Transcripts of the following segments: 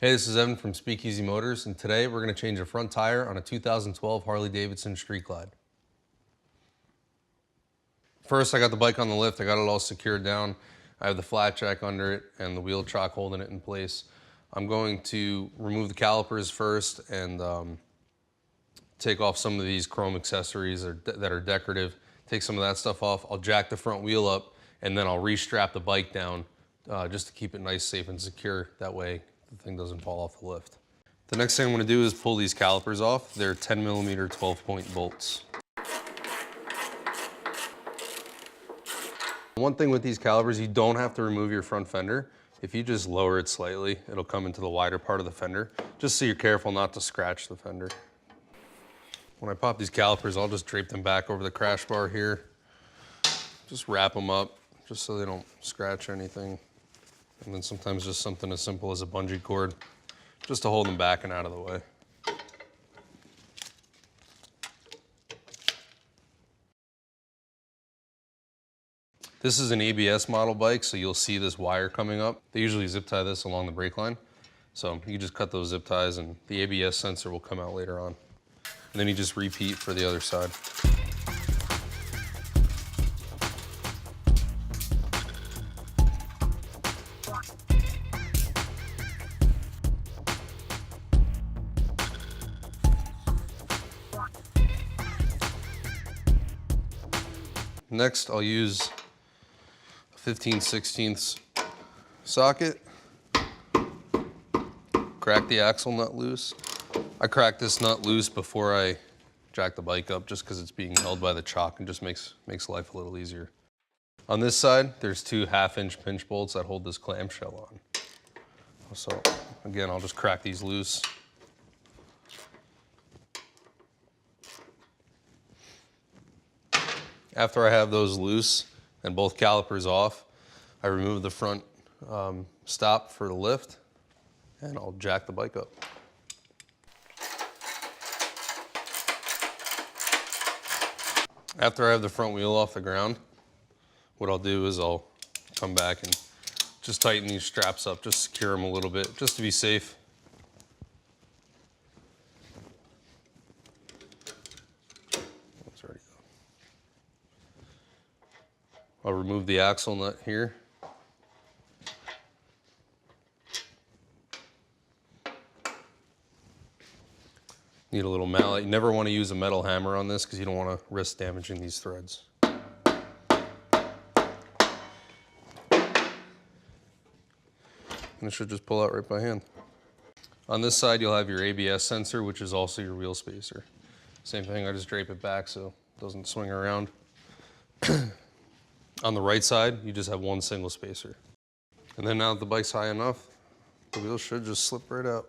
Hey, this is Evan from Speakeasy Motors, and today we're going to change a front tire on a 2012 Harley Davidson Street Glide. First, I got the bike on the lift. I got it all secured down. I have the flat jack under it and the wheel chock holding it in place. I'm going to remove the calipers first and take off some of these chrome accessories that are decorative. Take some of that stuff off. I'll jack the front wheel up, and then I'll restrap the bike down just to keep it nice, safe, and secure. That way the thing doesn't fall off the lift. The next thing I'm going to do is pull these calipers off. They're 10mm 12-point bolts. One thing with these calipers, you don't have to remove your front fender. If you just lower it slightly, it'll come into the wider part of the fender, just so you're careful not to scratch the fender. When I pop these calipers, I'll just drape them back over the crash bar here. Just wrap them up, just so they don't scratch anything. And then sometimes just something as simple as a bungee cord, just to hold them back and out of the way. This is an ABS model bike, so you'll see this wire coming up. They usually zip tie this along the brake line. So you just cut those zip ties and the ABS sensor will come out later on. And then you just repeat for the other side. Next, I'll use a 15/16 socket, crack the axle nut loose. I cracked this nut loose before I jack the bike up just because it's being held by the chock and just makes life a little easier. On this side, there's two 1/2-inch pinch bolts that hold this clamshell on. So again, I'll just crack these loose. After I have those loose and both calipers off, I remove the front stop for the lift and I'll jack the bike up. After I have the front wheel off the ground, what I'll do is I'll come back and just tighten these straps up, just secure them a little bit, just to be safe. I'll remove the axle nut here. Need a little mallet. You never want to use a metal hammer on this because you don't want to risk damaging these threads. And it should just pull out right by hand. On this side, you'll have your ABS sensor, which is also your wheel spacer. Same thing, I just drape it back so it doesn't swing around. On the right side, you just have one single spacer. And then now that the bike's high enough, the wheel should just slip right out.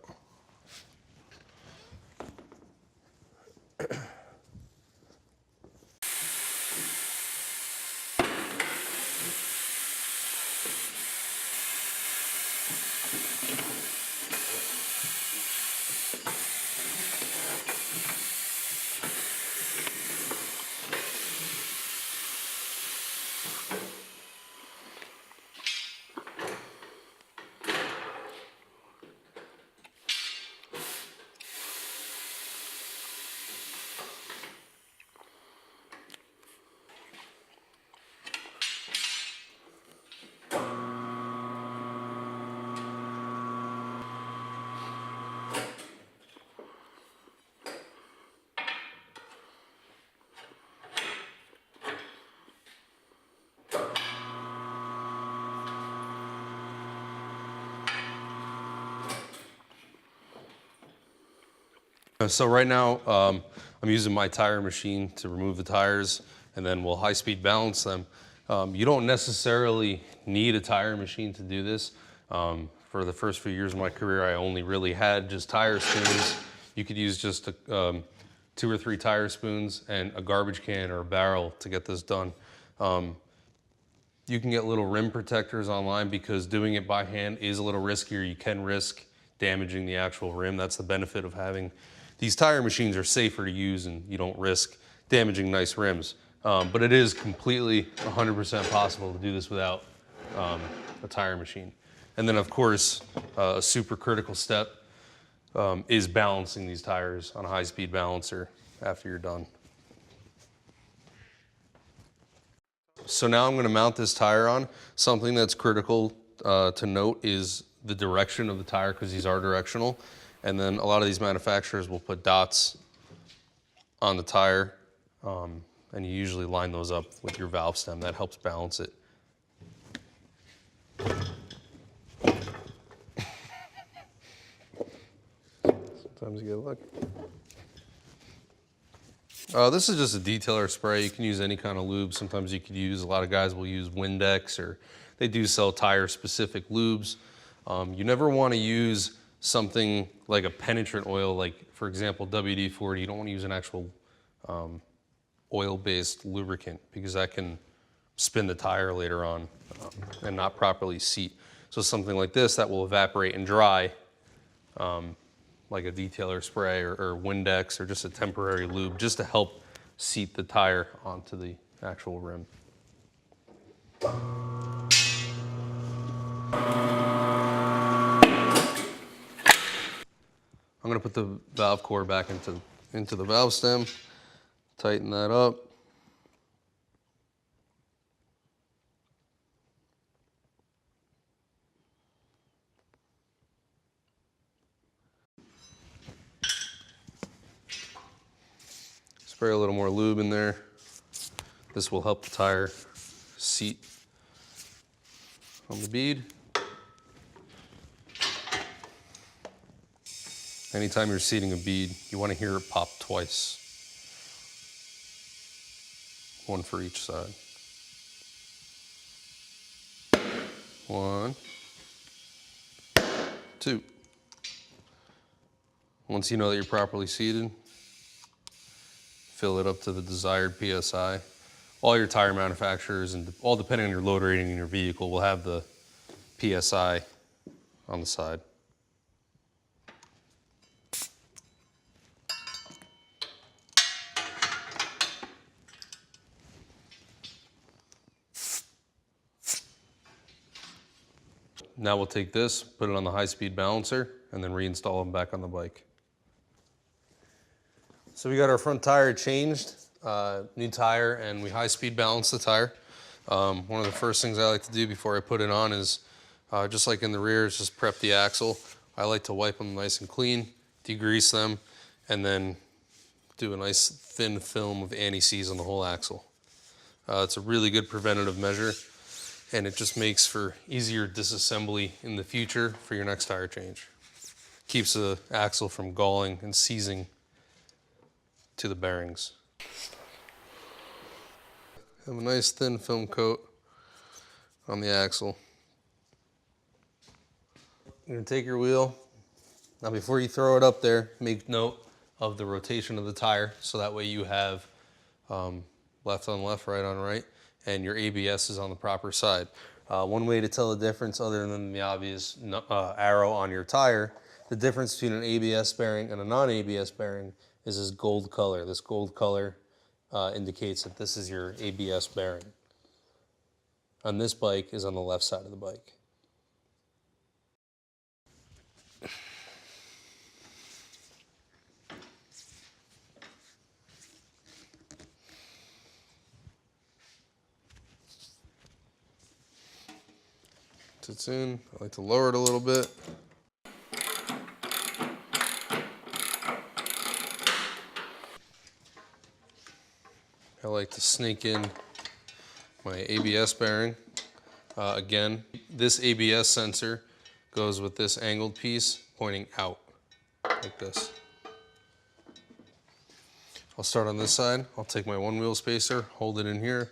So right now, I'm using my tire machine to remove the tires, and then we'll high-speed balance them. You don't necessarily need a tire machine to do this. For the first few years of my career, I only really had just tire spoons. You could use just 2 or 3 tire spoons and a garbage can or a barrel to get this done. You can get little rim protectors online because doing it by hand is a little riskier. You can risk damaging the actual rim. That's the benefit of having these tire machines. Are safer to use and you don't risk damaging nice rims. But it is completely 100% possible to do this without a tire machine. And then of course, a super critical step is balancing these tires on a high-speed balancer after you're done. So now I'm going to mount this tire on. Something that's critical to note is the direction of the tire, because these are directional. And then a lot of these manufacturers will put dots on the tire, and you usually line those up with your valve stem. That helps balance it. Sometimes you get lucky. This is just a detailer spray. You can use any kind of lube. Sometimes you could use, a lot of guys will use Windex, or they do sell tire specific lubes. You never want to use something like a penetrant oil, like for example, WD-40. You don't want to use an actual oil-based lubricant, because that can spin the tire later on and not properly seat. So something like this that will evaporate and dry, like a detailer spray or Windex, or just a temporary lube, just to help seat the tire onto the actual rim. I'm going to put the valve core back into the valve stem, tighten that up. Spray a little more lube in there. This will help the tire seat on the bead. Anytime you're seating a bead, you want to hear it pop twice. One for each side. 1, 2. Once you know that you're properly seated, fill it up to the desired PSI. All your tire manufacturers, and all depending on your load rating in your vehicle, will have the PSI on the side. Now we'll take this, put it on the high-speed balancer, and then reinstall them back on the bike. So we got our front tire changed, new tire, and we high-speed balance the tire. One of the first things I like to do before I put it on is, just like in the rear, is just prep the axle. I like to wipe them nice and clean, degrease them, and then do a nice thin film of anti-seize on the whole axle. It's a really good preventative measure, and it just makes for easier disassembly in the future for your next tire change. Keeps the axle from galling and seizing to the bearings. Have a nice thin film coat on the axle. You're gonna take your wheel. Now before you throw it up there, make note of the rotation of the tire, so that way you have left on left, right on right, and your ABS is on the proper side. One way to tell the difference, other than the obvious arrow on your tire, the difference between an ABS bearing and a non-ABS bearing is this gold color. This gold color indicates that this is your ABS bearing. On this bike is on the left side of the bike. It's in. I like to lower it a little bit. I like to snake in my ABS bearing. Again, this ABS sensor goes with this angled piece pointing out, like this. I'll start on this side. I'll take my one wheel spacer, hold it in here.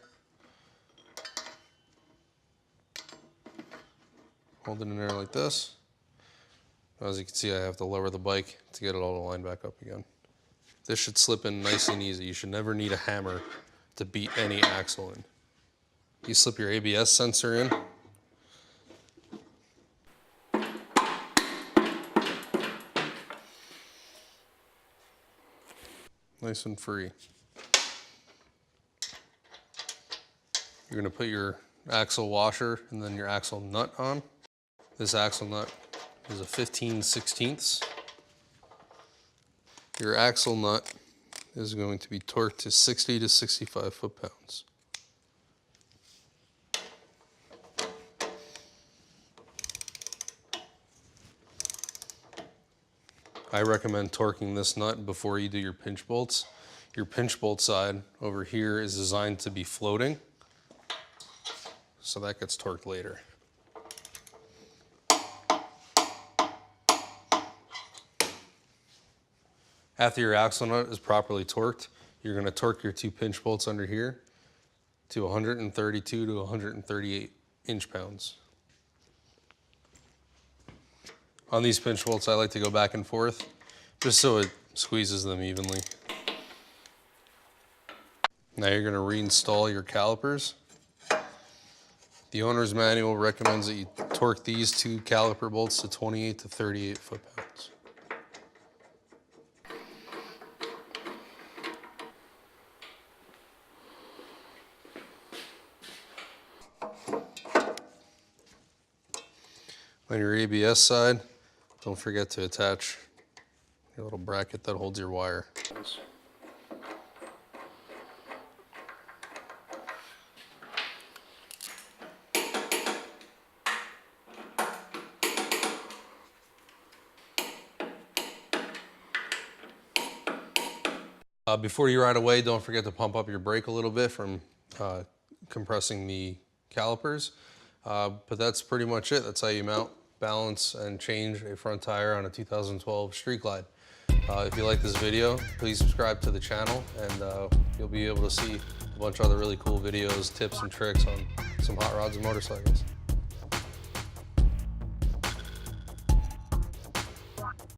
Hold it in there like this. As you can see, I have to lower the bike to get it all to line back up again. This should slip in nice and easy. You should never need a hammer to beat any axle in. You slip your ABS sensor in. Nice and free. You're gonna put your axle washer and then your axle nut on. This axle nut is a 15/16. Your axle nut is going to be torqued to 60 to 65 foot-pounds. I recommend torquing this nut before you do your pinch bolts. Your pinch bolt side over here is designed to be floating, so that gets torqued later. After your axle nut is properly torqued, you're going to torque your 2 pinch bolts under here to 132 to 138 inch-pounds. On these pinch bolts, I like to go back and forth just so it squeezes them evenly. Now you're going to reinstall your calipers. The owner's manual recommends that you torque these 2 caliper bolts to 28 to 38 foot-pounds. On your ABS side, don't forget to attach your little bracket that holds your wire. Before you ride away, don't forget to pump up your brake a little bit from compressing the calipers. But that's pretty much it. That's how you mount, balance, and change a front tire on a 2012 Street Glide. If you like this video, please subscribe to the channel, and you'll be able to see a bunch of other really cool videos, tips, and tricks on some hot rods and motorcycles.